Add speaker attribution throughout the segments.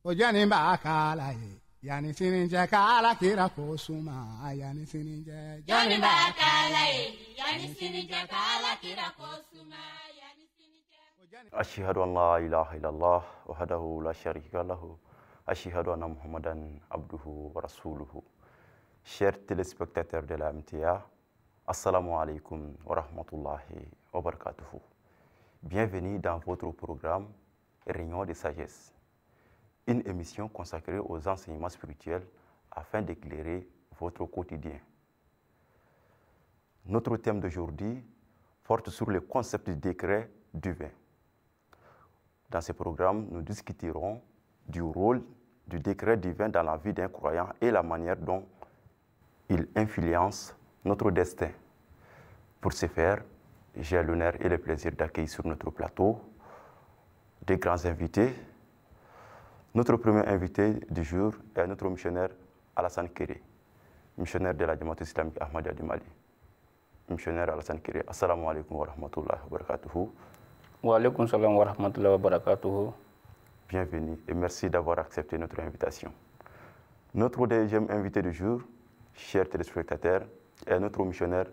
Speaker 1: Ojani bakala ye, yani sininja kala kira kosuma, yani sininja.
Speaker 2: Jani bakala ye, yani sininja kala kira kosuma, yani sininja.
Speaker 3: Ashhadu an la ilaha illallah wahdahu la sharika lahu. Ashhadu anna Muhammadan abduhu wa rasuluhu. Chers téléspectateurs de la MTA, assalamu alaikum wa rahmatullahi wa barakatuhu. Bienvenue dans votre programme Réunion de sagesse, une émission consacrée aux enseignements spirituels afin d'éclairer votre quotidien. Notre thème d'aujourd'hui porte sur le concept du décret divin. Dans ce programme, nous discuterons du rôle du décret divin dans la vie d'un croyant et la manière dont il influence notre destin. Pour ce faire, j'ai l'honneur et le plaisir d'accueillir sur notre plateau des grands invités. Notre premier invité du jour est notre missionnaire Alassane Kéré, missionnaire de la Jamaat islamique Ahmadiyya du Mali. Missionnaire Alassane Kéré, assalamu alaikum wa rahmatullahi wa barakatuhu.
Speaker 4: Wa alaikum salam wa rahmatullahi wa barakatuhu.
Speaker 3: Bienvenue et merci d'avoir accepté notre invitation. Notre deuxième invité du jour, chers téléspectateurs, est notre missionnaire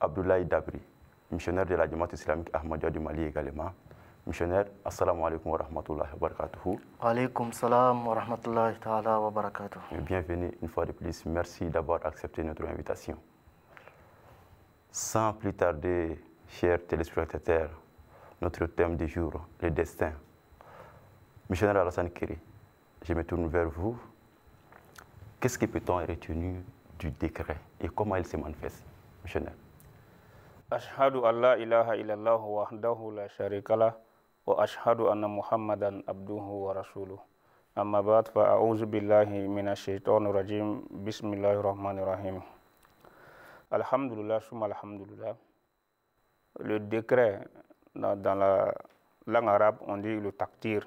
Speaker 3: Abdoulaye Dabri, missionnaire de la Jamaat islamique Ahmadiyya du Mali également. Missionnaire, assalamu alaikum wa rahmatullahi wa barakatuhu.
Speaker 5: Wa alaikum salam wa rahmatullahi ta'ala wa barakatuhu.
Speaker 3: Bienvenue une fois de plus. Merci d'avoir accepté notre invitation. Sans plus tarder, chers téléspectateurs, notre thème du jour, le destin. Missionnaire Alassane Kéré, je me tourne vers vous. Qu'est-ce que peut-on retenir du décret et comment il se manifeste, missionnaire?
Speaker 4: Ashhadu an la ilaha illallah wahdahu la sharika lah wa ashhadu anna Muhammadan abduhu wa rasuluh. Amma ba'd fa a'udhu billahi minash shaitanir rajim. Bismillahir rahmanir rahim. Alhamdulillah, summa alhamdulillah. Le décret, dans la langue arabe, on dit le takdir.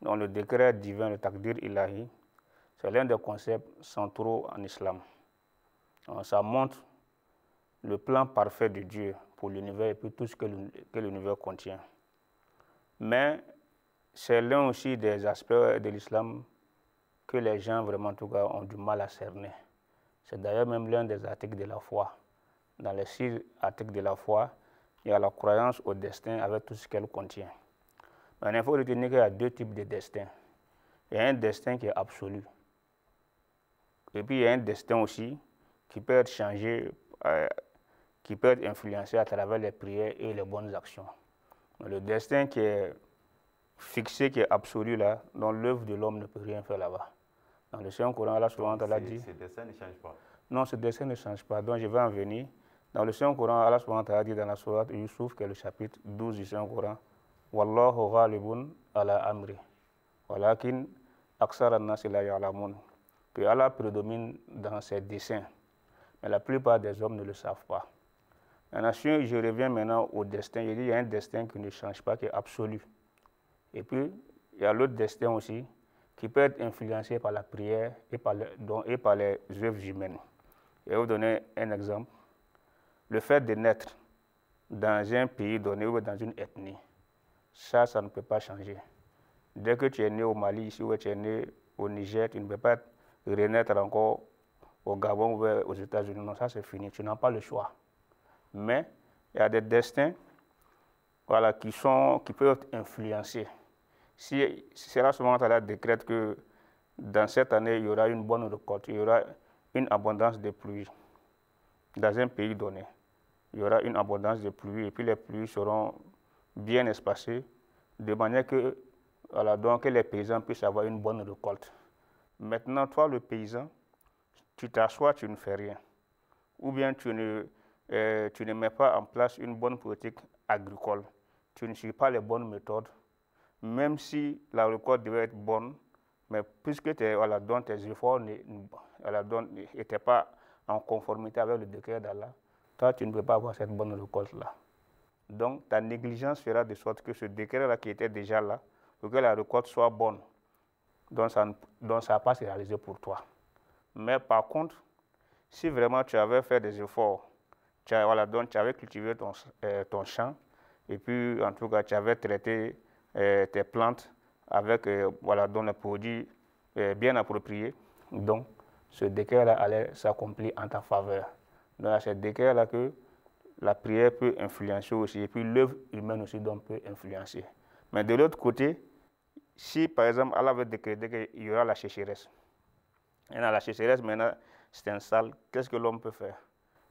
Speaker 4: Dans le décret divin, le takdir ilahi, c'est l'un des concepts centraux en islam. Donc, ça montre le plan parfait de Dieu pour l'univers et pour tout ce que l'univers contient. Mais c'est l'un aussi des aspects de l'islam que les gens, vraiment en tout cas, ont du mal à cerner. C'est d'ailleurs même l'un des articles de la foi. Dans les 6 articles de la foi, il y a la croyance au destin avec tout ce qu'elle contient. Mais il faut retenir qu'il y a 2 types de destin. Il y a un destin qui est absolu. Et puis il y a un destin aussi qui peut être changé, qui peut être influencé à travers les prières et les bonnes actions. Mais le destin qui est fixé, qui est absolu là, dont l'œuvre de l'homme ne peut rien faire là-bas. Dans le Saint-Coran, Allah subhanahu wa ta'ala dit...
Speaker 3: Ce destin ne change pas.
Speaker 4: Non, ce destin ne change pas, donc je vais en venir. Dans le Saint-Coran, Allah subhanahu wa ta'ala dit dans la sourate Yusuf, qui est le chapitre 12 du Saint-Coran, Wallahu ghalibun ala amri, walakin aksar an-nasi la ya'lamun. Que Allah prédomine dans ses desseins, mais la plupart des hommes ne le savent pas. Maintenant, si je reviens maintenant au destin, je dis qu'il y a un destin qui ne change pas, qui est absolu. Et puis, il y a l'autre destin aussi, qui peut être influencé par la prière et par les œuvres humaines. Je vais vous donner un exemple. Le fait de naître dans un pays donné ou dans une ethnie, ça ne peut pas changer. Dès que tu es né au Mali, ici, ou tu es né au Niger, tu ne peux pas renaître encore au Gabon ou aux États-Unis. Non, ça c'est fini, tu n'as pas le choix. Mais il y a des destins, voilà, qui peuvent être influencés. Si c'est là souvent la décrète que dans cette année, il y aura une bonne récolte, il y aura une abondance de pluie dans un pays donné. Il y aura une abondance de pluie et puis les pluies seront bien espacées de manière que, voilà, donc, que les paysans puissent avoir une bonne récolte. Maintenant, toi, le paysan, tu t'assois, tu ne fais rien. Ou bien tu ne mets pas en place une bonne politique agricole. Tu ne suis pas les bonnes méthodes. Même si la récolte devait être bonne, mais puisque tes efforts n'étaient pas en conformité avec le décret d'Allah, toi, tu ne peux pas avoir cette bonne récolte-là. Donc, ta négligence fera de sorte que ce décret-là qui était déjà là, pour que la récolte soit bonne, donc ça ne va pas se réaliser pour toi. Mais par contre, si vraiment tu avais fait des efforts, tu avais cultivé ton champ, et puis en tout cas tu avais traité tes plantes avec voilà, dont les produits bien appropriés, donc ce décret-là allait s'accomplir en ta faveur. Donc à ce décret-là que la prière peut influencer aussi, et puis l'œuvre humaine aussi donc peut influencer. Mais de l'autre côté, si par exemple Allah veut décréter qu'il y aura la sécheresse, et dans la sécheresse maintenant s'installe, qu'est-ce que l'homme peut faire?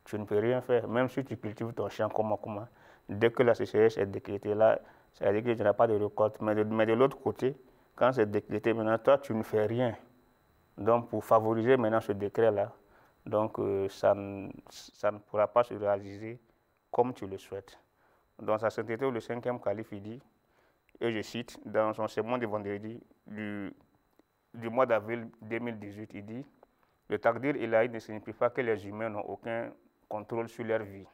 Speaker 4: Tu ne peux rien faire, même si tu cultives ton champ comment. Dès que la sécheresse est décrétée là, ça veut dire que tu n'as pas de récolte. Mais de l'autre côté, quand c'est décrété maintenant, toi tu ne fais rien. Donc pour favoriser maintenant ce décret-là, donc ça ne pourra pas se réaliser comme tu le souhaites. Dans sa sainteté, le 5e calife, il dit, et je cite, dans son sermon de vendredi du mois d'avril 2018, il dit, le taqdir ilahi ne signifie pas que les humains n'ont aucun contrôle sur leur vie.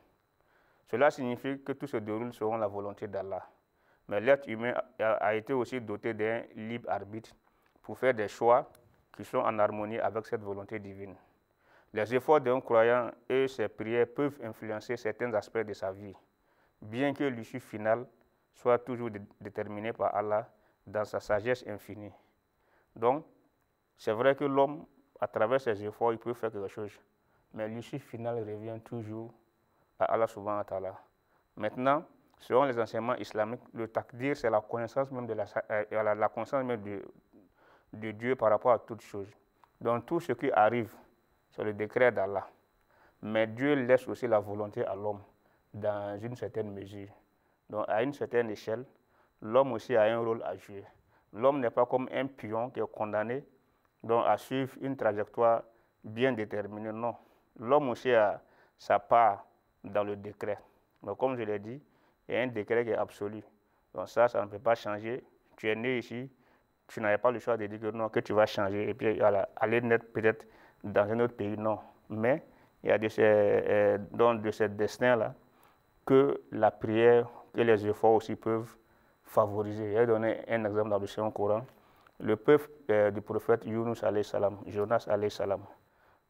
Speaker 4: Cela signifie que tout se déroule selon la volonté d'Allah. Mais l'être humain a été aussi doté d'un libre arbitre pour faire des choix qui sont en harmonie avec cette volonté divine. Les efforts d'un croyant et ses prières peuvent influencer certains aspects de sa vie, bien que l'issue finale soit toujours déterminée par Allah dans sa sagesse infinie. Donc, c'est vrai que l'homme, à travers ses efforts, il peut faire quelque chose, mais l'issue finale revient toujours à Allah subhanahu wa ta'ala. Maintenant, selon les enseignements islamiques, le taqdir, c'est la connaissance même de la connaissance même de Dieu par rapport à toutes choses. Donc tout ce qui arrive, c'est le décret d'Allah. Mais Dieu laisse aussi la volonté à l'homme dans une certaine mesure. Donc à une certaine échelle, l'homme aussi a un rôle à jouer. L'homme n'est pas comme un pion qui est condamné donc, à suivre une trajectoire bien déterminée. Non. L'homme aussi a sa part dans le décret. Donc comme je l'ai dit, il y a un décret qui est absolu. Donc ça ne peut pas changer. Tu es né ici, tu n'avais pas le choix de dire que non, que tu vas changer et puis aller naître peut-être dans un autre pays. Non. Mais il y a de ces destins-là que la prière et les efforts aussi peuvent favoriser. Je vais donner un exemple dans le Saint-Coran. Le peuple du prophète Yunus alayhi salam, Jonas alayhi salam.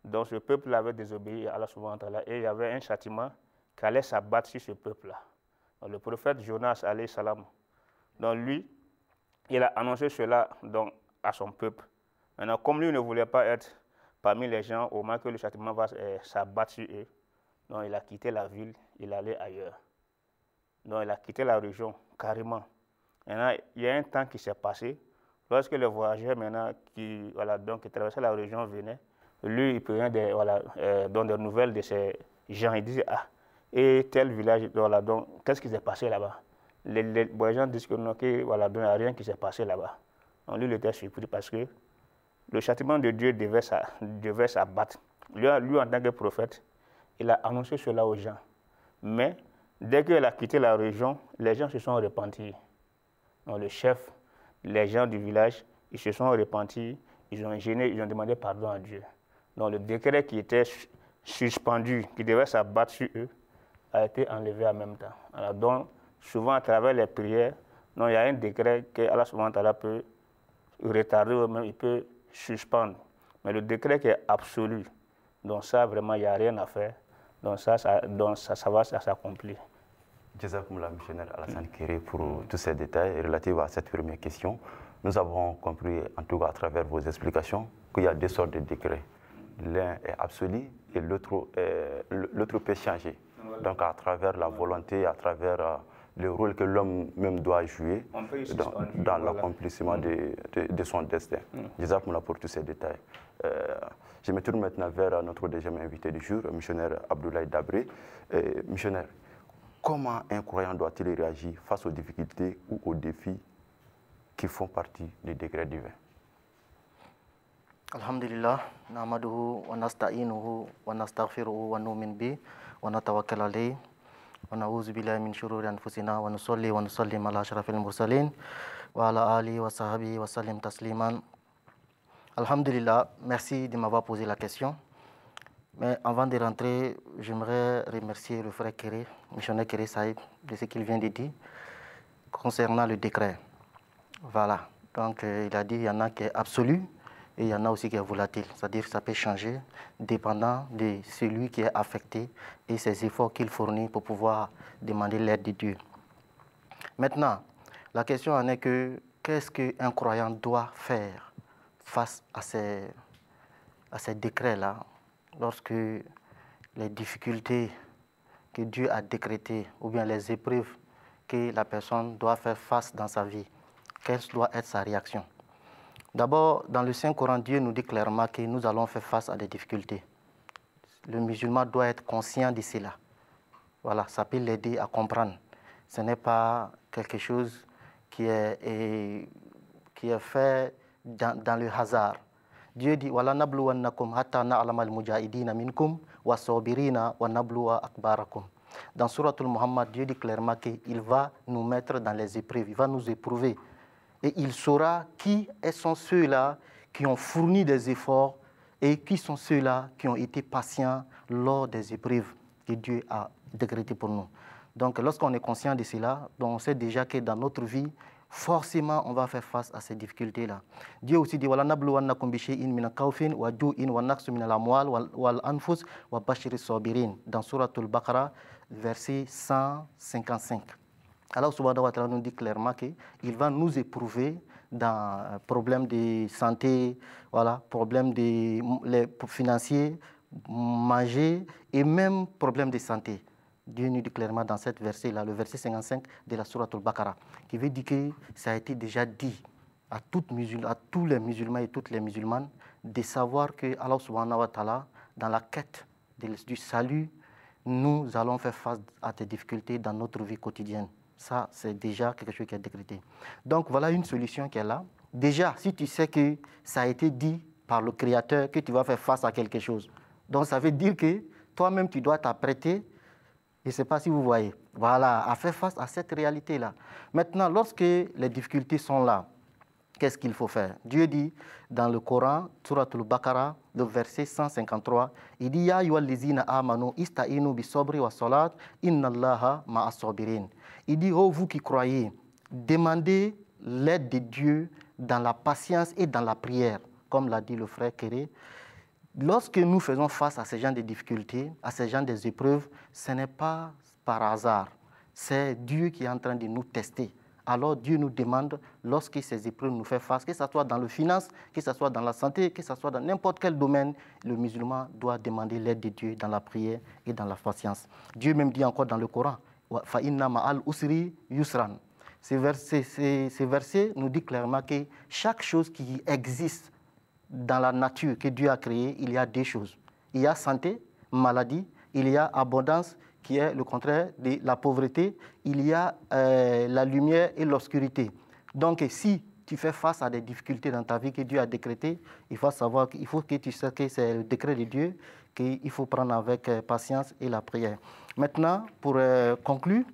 Speaker 4: Donc ce peuple avait désobéi à Allah subhanahu wa ta'ala et il y avait un châtiment qui allait s'abattre sur ce peuple-là. Le prophète Jonas alayhi salam, donc lui, il a annoncé cela donc, à son peuple. Maintenant, comme lui ne voulait pas être parmi les gens au moment que le châtiment va s'abattre sur eux, donc il a quitté la ville, il allait ailleurs. Donc il a quitté la région carrément. Maintenant, il y a un temps qui s'est passé. Lorsque les voyageurs maintenant qui traversaient la région venaient, lui, il prenait des nouvelles de ces gens. Il disait, ah, et tel village, voilà, donc, qu'est-ce qui s'est passé là-bas? Les gens disent que non, il n'y a rien qui s'est passé là-bas. Donc lui, il était surpris parce que le châtiment de Dieu devait s'abattre. Lui, en tant que prophète, il a annoncé cela aux gens. Mais dès qu'il a quitté la région, les gens se sont repentis. Donc le chef, les gens du village, ils se sont repentis, ils ont gêné, ils ont demandé pardon à Dieu. Donc le décret qui était suspendu, qui devait s'abattre sur eux, a été enlevé en même temps. Alors, donc, souvent à travers les prières, donc, il y a un décret que Allah subhanahu wa ta'ala peut retarder ou même il peut suspendre. Mais le décret qui est absolu, donc ça vraiment il n'y a rien à faire, donc ça va s'accomplir.
Speaker 3: Jazakumullah, missionnaire Alassane Kéré, pour tous ces détails relatifs à cette première question. Nous avons compris, en tout cas à travers vos explications, qu'il y a deux sortes de décrets. L'un est absolu et l'autre peut changer. Donc à travers la volonté, à travers le rôle que l'homme même doit jouer dans l'accomplissement de son destin. Jazakumullah pour tous ces détails. Je me tourne maintenant vers notre deuxième invité du jour, le missionnaire Abdoulaye Dabré. Missionnaire, comment un croyant doit-il réagir face aux difficultés ou aux défis qui font partie du décret divin?
Speaker 5: Alhamdulillah, nahmaduhu wa nasta'inuhu wa nastaghfiruhu wa nu'min bi wa natawakkal alayhi wa na'udzu billahi min shururi anfusina wa nusalli wa nusallim ala ashrafil mursalin wa ala alihi wa sahbihi wa sallim tasliman. Alhamdulillah, merci de m'avoir posé la question. Mais avant de rentrer, j'aimerais remercier le frère Kéré, missionnaire Kéré Saïd, de ce qu'il vient de dire concernant le décret. Voilà, donc il a dit qu'il y en a qui est absolu et il y en a aussi qui est volatile, c'est-à-dire que ça peut changer dépendant de celui qui est affecté et ses efforts qu'il fournit pour pouvoir demander l'aide de Dieu. Maintenant, la question en est que qu'est-ce qu'un croyant doit faire face à ces décrets-là, lorsque les difficultés que Dieu a décrétées, ou bien les épreuves que la personne doit faire face dans sa vie, quelle doit être sa réaction? D'abord, dans le Saint-Coran, Dieu nous dit clairement que nous allons faire face à des difficultés. Le musulman doit être conscient de cela. Voilà, ça peut l'aider à comprendre. Ce n'est pas quelque chose qui est fait dans le hasard. Dieu dit wala nabluwannakum hatta na'lamal mujahidina minkum was-sabirina wa nabluwa akbarakum. Dans Suratul Muhammad, Dieu dit clairement qu'il va nous mettre dans les épreuves, il va nous éprouver. Et il saura qui sont ceux-là qui ont fourni des efforts et qui sont ceux-là qui ont été patients lors des épreuves que Dieu a décrétées pour nous. Donc lorsqu'on est conscient de cela, on sait déjà que dans notre vie, forcément, on va faire face à ces difficultés-là. Dieu aussi dit wala nabluwannakum bi shay'in min al-khawfin wa ju'in wa naqsin min al-amwal wal anfus wa bashiris sabirin. Dans Suratul Baqara, verset 155. Allah subhanahu wa ta'ala nous dit clairement qu'il va nous éprouver dans problèmes de santé, voilà, problèmes financiers, manger et même problèmes de santé. Dieu nous dit clairement dans cette verset-là, le verset 55 de la Sourate Al-Baqarah, qui veut dire que ça a été déjà dit à tous les musulmans et toutes les musulmanes de savoir que Allah subhanahu wa ta'ala, dans la quête du salut, nous allons faire face à des difficultés dans notre vie quotidienne. Ça, c'est déjà quelque chose qui est décrété. Donc, voilà une solution qui est là. Déjà, si tu sais que ça a été dit par le Créateur que tu vas faire face à quelque chose, donc ça veut dire que toi-même, tu dois t'apprêter. Je ne sais pas si vous voyez. Voilà, à faire face à cette réalité-là. Maintenant, lorsque les difficultés sont là, qu'est-ce qu'il faut faire? Dieu dit dans le Coran, Suratul Baqarah, le verset 153, il dit Ya ayyuhallazina amanu ista'inu bis-sabri was-salat innallaha ma'as-sabirin. Il dit, oh vous qui croyez, demandez l'aide de Dieu dans la patience et dans la prière, comme l'a dit le frère Kéré. Lorsque nous faisons face à ces gens de difficultés, à ces gens des épreuves, ce n'est pas par hasard. C'est Dieu qui est en train de nous tester. Alors Dieu nous demande, lorsque ces épreuves nous font face, que ce soit dans le finance, que ce soit dans la santé, que ce soit dans n'importe quel domaine, le musulman doit demander l'aide de Dieu dans la prière et dans la patience. Dieu même dit encore dans le Coran, fa inna ma'al usri yusran. Ces versets nous dit clairement que chaque chose qui existe dans la nature que Dieu a créée, il y a deux choses. Il y a santé, maladie, il y a abondance, qui est le contraire de la pauvreté, il y a la lumière et l'obscurité. Donc, si tu fais face à des difficultés dans ta vie que Dieu a décrétées, il faut savoir qu'il faut que tu sais que c'est le décret de Dieu qu'il faut prendre avec patience et la prière. Maintenant, pour conclure,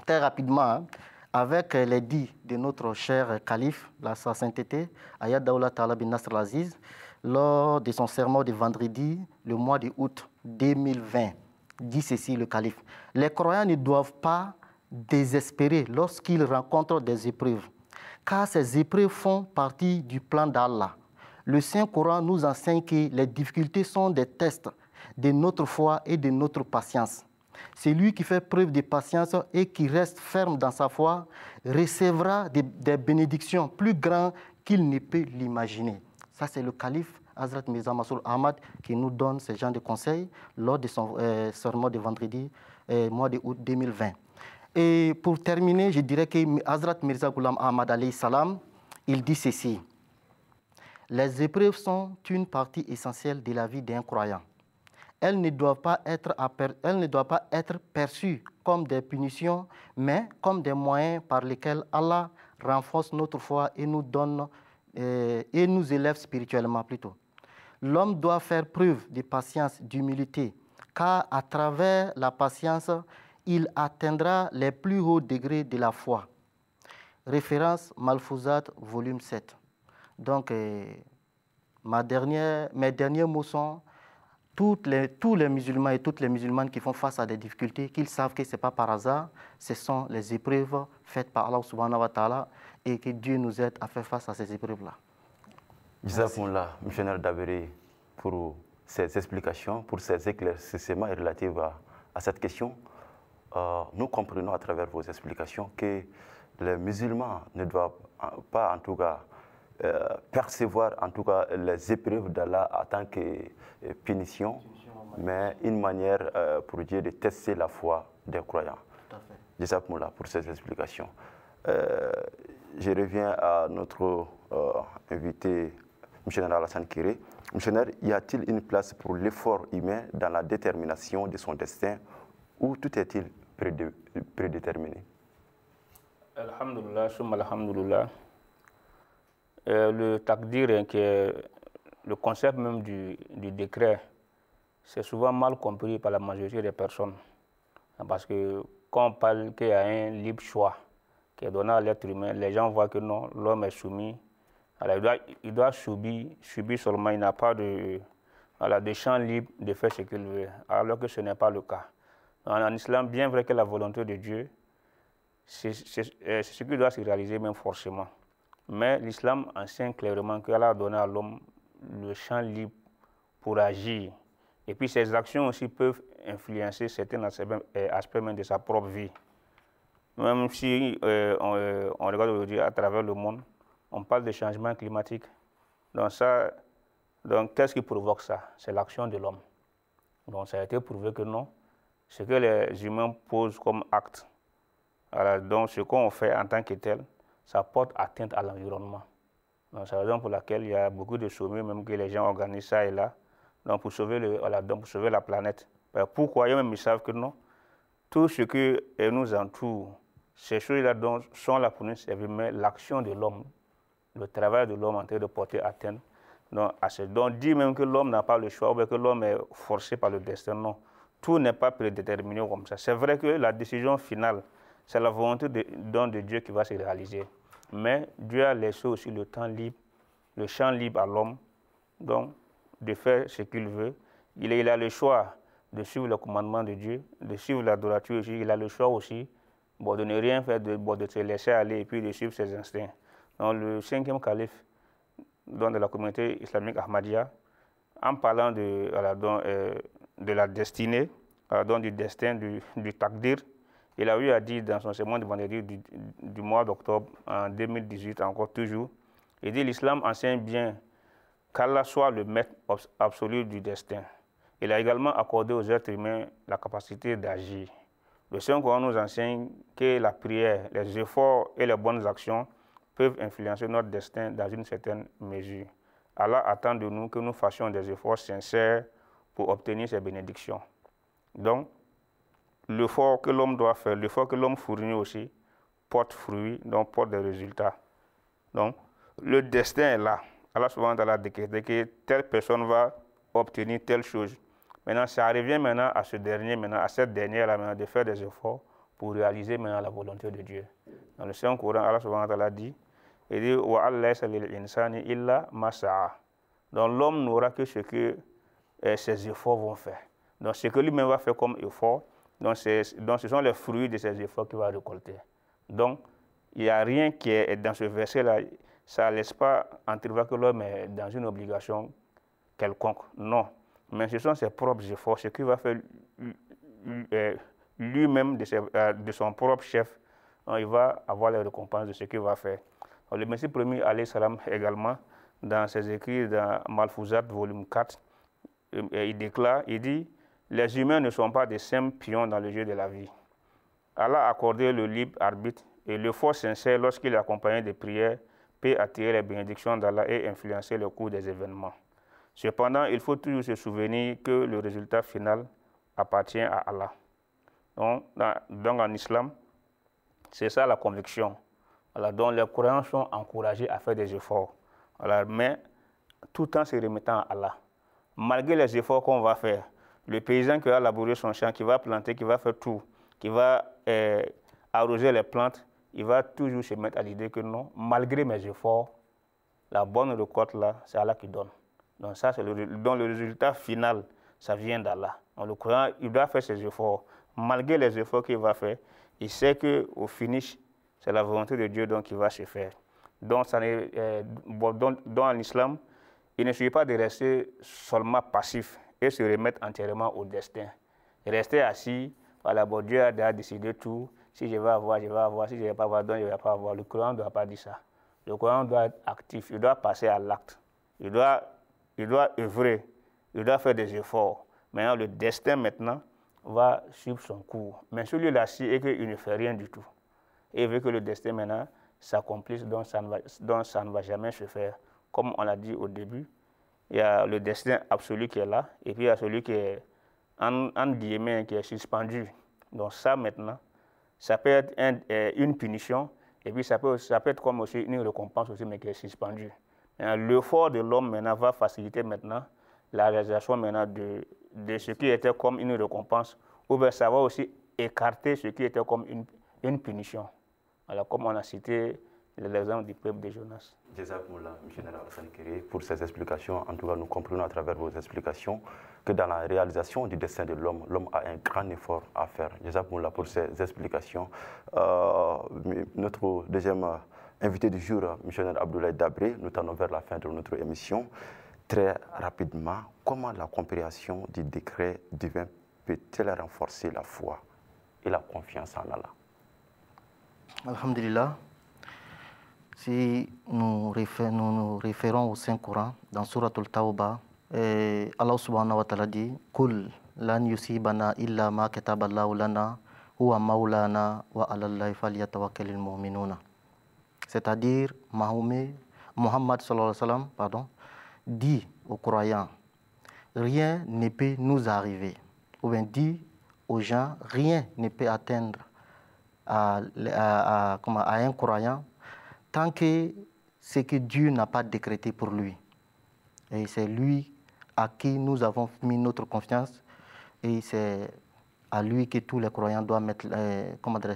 Speaker 5: très rapidement, avec les dits de notre cher calife, sa sainteté, Ayat Daoula Ta'ala bin Nasr al-Aziz, lors de son sermon de vendredi, le mois de août 2020, dit ceci le calife. Les croyants ne doivent pas désespérer lorsqu'ils rencontrent des épreuves, car ces épreuves font partie du plan d'Allah. Le Saint-Coran nous enseigne que les difficultés sont des tests de notre foi et de notre patience. Celui qui fait preuve de patience et qui reste ferme dans sa foi recevra des bénédictions plus grandes qu'il ne peut l'imaginer. Ça, c'est le calife Hazrat Mirza Masroor Ahmad qui nous donne ce genre de conseils lors de son sermon de vendredi, mois de août 2020. Et pour terminer, je dirais que Hazrat Mirza Ghulam Ahmad alayhi salam, il dit ceci. Les épreuves sont une partie essentielle de la vie d'un croyant. Elles ne doivent pas être perçues comme des punitions, mais comme des moyens par lesquels Allah renforce notre foi et nous élève spirituellement plutôt. L'homme doit faire preuve de patience, d'humilité, car à travers la patience, il atteindra les plus hauts degrés de la foi. Référence Malfouzat, volume 7. Donc, mes derniers mots sont tous les musulmans et toutes les musulmanes qui font face à des difficultés, qu'ils savent que ce n'est pas par hasard, ce sont les épreuves faites par Allah subhanahu wa ta'ala et que Dieu nous aide à faire face à ces épreuves-là.
Speaker 3: Jazakumullah, missionnaire Dabéré, pour ces explications, pour ces éclaircissements relatifs à cette question. Nous comprenons à travers vos explications que les musulmans ne doivent pas, en tout cas, percevoir, en tout cas, les épreuves d'Allah en tant que punition, mais une manière pour Dieu de tester la foi des croyants.
Speaker 5: Tout à fait.
Speaker 3: Jazakumullah pour ces explications. Je reviens à notre invité, M. Alassane Kéré. M. Y a-t-il une place pour l'effort humain dans la détermination de son destin ou tout est-il prédéterminé?
Speaker 4: Alhamdulillah, summa alhamdulillah. Le takdir, qui est le concept même du décret, c'est souvent mal compris par la majorité des personnes. Parce que quand on parle qu'il y a un libre choix qui est donné à l'être humain, les gens voient que non, l'homme est soumis. Alors, il doit subir seulement, il n'a pas de champ libre de faire ce qu'il veut, alors que ce n'est pas le cas. En islam, bien vrai que la volonté de Dieu, c'est ce qui doit se réaliser même forcément. Mais l'islam enseigne clairement qu'Allah a donné à l'homme le champ libre pour agir. Et puis ces actions aussi peuvent influencer certains aspects même de sa propre vie. Même si on regarde aujourd'hui à travers le monde, on parle de changement climatique. Donc qu'est-ce qui provoque ça? C'est l'action de l'homme. Donc ça a été prouvé que non, ce que les humains posent comme acte, alors, donc ce qu'on fait en tant que tel, ça porte atteinte à l'environnement. C'est la raison pour laquelle il y a beaucoup de sommets, même que les gens organisent ça et là, donc pour sauver, pour sauver la planète. Pourquoi? Ils savent que non, tout ce qui nous entoure, ces choses-là sont là pour nous servir, mais l'action de l'homme, le travail de l'homme en train de porter atteinte, donc dit même que l'homme n'a pas le choix, ou bien que l'homme est forcé par le destin, non. Tout n'est pas prédéterminé comme ça. C'est vrai que la décision finale, c'est la volonté de Dieu qui va se réaliser. Mais Dieu a laissé aussi le temps libre, le champ libre à l'homme, donc de faire ce qu'il veut. Il a le choix de suivre le commandement de Dieu, de suivre la droiture aussi. Il a le choix aussi de ne rien faire, de se laisser aller et puis de suivre ses instincts. Donc, le 5e calife de la communauté islamique Ahmadiyya, en parlant de la destinée, du destin, du takdir, il a eu à dire dans son sermon de vendredi du mois d'octobre en 2018, encore toujours, il dit l'islam enseigne bien qu'Allah soit le maître absolu du destin. Il a également accordé aux êtres humains la capacité d'agir. Le Saint-Coran nous enseigne que la prière, les efforts et les bonnes actions peuvent influencer notre destin dans une certaine mesure. Allah attend de nous que nous fassions des efforts sincères pour obtenir ses bénédictions. Donc, l'effort que l'homme doit faire, l'effort que l'homme fournit aussi, porte fruit, donc porte des résultats. Donc, le destin est là. Allah souvent a décrété que telle personne va obtenir telle chose. Maintenant, ça revient maintenant à ce dernier, à cette dernière de faire des efforts pour réaliser maintenant la volonté de Dieu. Dans le Saint-Coran, Allah souvent a dit, il dit wa laysa lil insani illa ma sa'a. Donc l'homme n'aura que ce que ses efforts vont faire. Donc ce que lui-même va faire comme effort, donc ce sont les fruits de ces efforts qu'il va récolter. Donc il n'y a rien qui est dans ce verset-là, ça ne laisse pas entrevoir que l'homme est dans une obligation quelconque. Non. Mais ce sont ses propres efforts, ce qu'il va faire lui-même de son propre chef. Donc, il va avoir les récompenses de ce qu'il va faire. Donc, le Messie premier, alayhi salam, également, dans ses écrits dans Malfouzat, volume 4, il déclare, il dit, les humains ne sont pas des simples pions dans le jeu de la vie. Allah a accordé le libre arbitre et l'effort sincère lorsqu'il est accompagné de prières peut attirer les bénédictions d'Allah et influencer le cours des événements. Cependant, il faut toujours se souvenir que le résultat final appartient à Allah. Donc en islam, c'est ça la conviction. Alors, donc les croyants sont encouragés à faire des efforts. Alors, mais tout en se remettant à Allah. Malgré les efforts qu'on va faire, le paysan qui va labourer son champ, qui va planter, qui va faire tout, qui va arroser les plantes, il va toujours se mettre à l'idée que non, malgré mes efforts, la bonne récolte là, c'est Allah qui donne. Donc ça, c'est le résultat final, ça vient d'Allah. Donc le croyant, il doit faire ses efforts. Malgré les efforts qu'il va faire, il sait qu'au finish, c'est la volonté de Dieu donc, qui va se faire. Donc, dans l'islam, il ne suffit pas de rester seulement passif et se remettre entièrement au destin. Rester assis, voilà, bon, Dieu a déjà décidé tout, Si je vais avoir, je vais avoir. Si je ne vais pas avoir, donc je ne vais pas avoir. Le croyant ne doit pas dire ça. Le croyant doit être actif, il doit passer à l'acte. Il doit œuvrer, il doit faire des efforts. Maintenant, le destin, maintenant, va suivre son cours. Mais celui-là, si et qu'il ne fait rien du tout, et il veut que le destin, maintenant, s'accomplisse, donc ça ne va jamais se faire. Comme on l'a dit au début, il y a le destin absolu qui est là, et puis il y a celui qui est, en guillemets, qui est suspendu. Donc ça, maintenant, ça peut être une punition, et puis ça peut être comme aussi une récompense aussi, mais qui est suspendue. L'effort de l'homme maintenant va faciliter maintenant la réalisation maintenant de ce qui était comme une récompense, ou bien ça va aussi écarter ce qui était comme une punition. Alors, comme on a cité l'exemple du peuple de Jonas.
Speaker 3: Jazakumullah, M. Alassane Kéré, pour ces explications. En tout cas, nous comprenons à travers vos explications que dans la réalisation du destin de l'homme, l'homme a un grand effort à faire. Jazakumullah pour ces explications. Notre deuxième invité du jour, M. Abdoulaye Dabré, nous tendons vers la fin de notre émission. Très rapidement, comment la compréhension du décret divin peut-elle renforcer la foi et la confiance en Allah?
Speaker 5: Alhamdulillah. Si nous nous référons au Saint-Coran, dans Surat al-Tawbah, Allah subhanahu wa ta'ala dit « Kul lan yusibana illa ma kataballahu lana huwa maulana wa alallahi falyatawakkalil mu'minuna » C'est-à-dire, Muhammad sallallahu alayhi wa sallam, dit aux croyants « Rien ne peut nous arriver » ou bien dit aux gens « Rien ne peut atteindre à un croyant tant que ce que Dieu n'a pas décrété pour lui. » Et c'est lui à qui nous avons mis notre confiance, et c'est à lui que tous les croyants doivent mettre,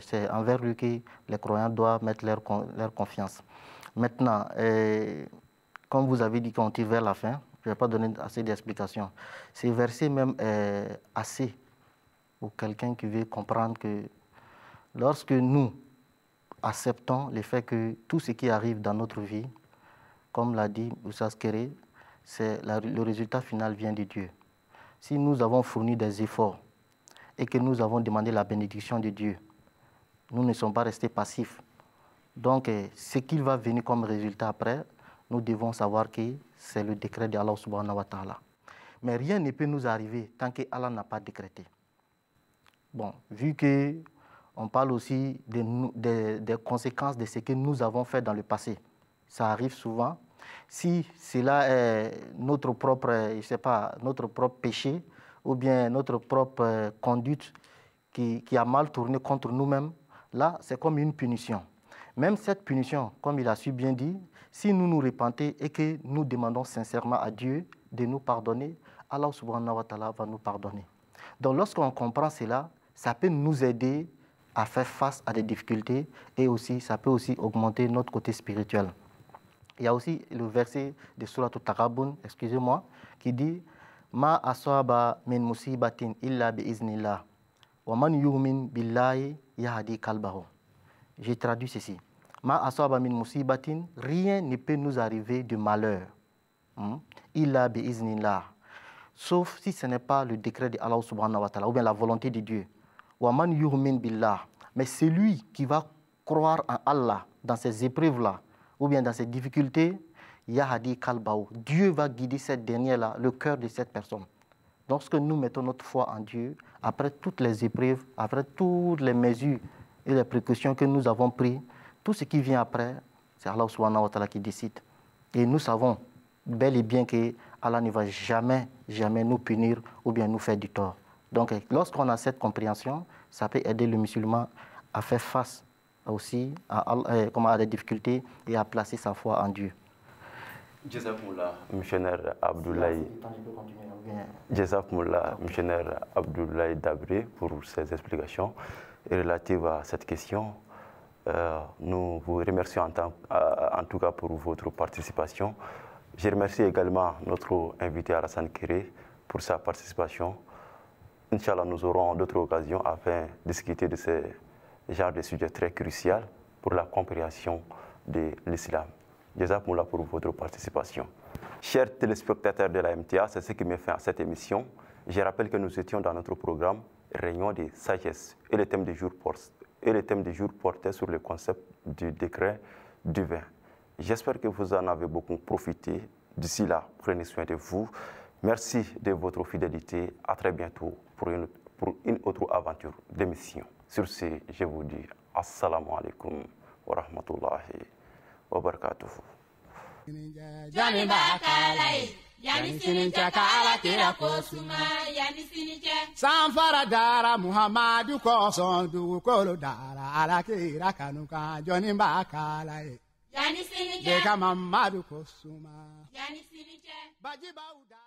Speaker 5: c'est envers lui que les croyants doivent mettre leur confiance. Maintenant, comme vous avez dit qu'on tire vers la fin, je ne vais pas donner assez d'explications. C'est verset même assez pour quelqu'un qui veut comprendre que lorsque nous acceptons le fait que tout ce qui arrive dans notre vie, comme l'a dit Oussas Kéré, le résultat final vient de Dieu. Si nous avons fourni des efforts et que nous avons demandé la bénédiction de Dieu, nous ne sommes pas restés passifs. Donc, ce qu'il va venir comme résultat après, nous devons savoir que c'est le décret de Allah subhanahu wa ta'ala. Mais rien ne peut nous arriver tant que Allah n'a pas décrété. Bon, vu que on parle aussi des conséquences de ce que nous avons fait dans le passé. Ça arrive souvent. Si cela est notre propre, notre propre péché ou bien notre propre conduite qui a mal tourné contre nous-mêmes, là, c'est comme une punition. Même cette punition, comme il a su bien dire, si nous nous repentons et que nous demandons sincèrement à Dieu de nous pardonner, Allah subhanahu wa ta'ala va nous pardonner. Donc lorsqu'on comprend cela, ça peut nous aider à faire face à des difficultés, et aussi ça peut aussi augmenter notre côté spirituel. Il y a aussi le verset de Surat al-Taghabun, excusez-moi, qui dit « Ma asaba min musibatin illa bi iznillah, wa man yu'min billahi yahdi qalbahu » J'ai traduit ceci. « Ma asaba min musibatin » rien ne peut nous arriver de malheur. Illa bi iznillah. Sauf si ce n'est pas le décret de Allah subhanahu wa ta'ala, ou bien la volonté de Dieu. Waman yu'min billah. Mais celui qui va croire en Allah dans ces épreuves-là, ou bien dans ces difficultés, yahdi kalbaou. Dieu va guider cette dernière-là, le cœur de cette personne. Lorsque nous mettons notre foi en Dieu, après toutes les épreuves, après toutes les mesures et les précautions que nous avons prises, tout ce qui vient après, c'est Allah subhanahu wa ta'ala qui décide. Et nous savons bel et bien que Allah ne va jamais, jamais nous punir ou bien nous faire du tort. Donc, lorsqu'on a cette compréhension, ça peut aider le musulman à faire face aussi à des difficultés et à placer sa foi en Dieu.
Speaker 3: Jazakumullah, Mr. Abdoulaye. Jazakumullah, Mr. Abdoulaye Dabré, pour ces explications relatives à cette question. Nous vous remercions en tout cas pour votre participation. Je remercie également notre invité Alassane Kéré pour sa participation. Inch'Allah, nous aurons d'autres occasions afin de discuter de ce genre de sujet très crucial pour la compréhension de l'islam. Jazakumullah pour votre participation. Chers téléspectateurs de la MTA, c'est ce qui met fin à cette émission. Je rappelle que nous étions dans notre programme Réunion de sagesse et le thème du jour et le thème du jour portait sur le concept du décret du vin. J'espère que vous en avez beaucoup profité. D'ici là, prenez soin de vous. Merci de votre fidélité. À très bientôt pour une autre aventure d'émission. Sur ce, je vous dis assalamu alaikum wa rahmatullahi wa barakatuh.
Speaker 2: Johnny Bakalai, Yani Sininja Kala Kira Kosuma, Yani Sininja.
Speaker 1: Sanfara dara Muhammadu Koson du Kolo dara ala kira kanuka Johnny Bakalai.
Speaker 2: Yani Sininja.
Speaker 1: Deka Mamadu Kosuma.
Speaker 2: Yani Sininja.
Speaker 1: Baji Bauda.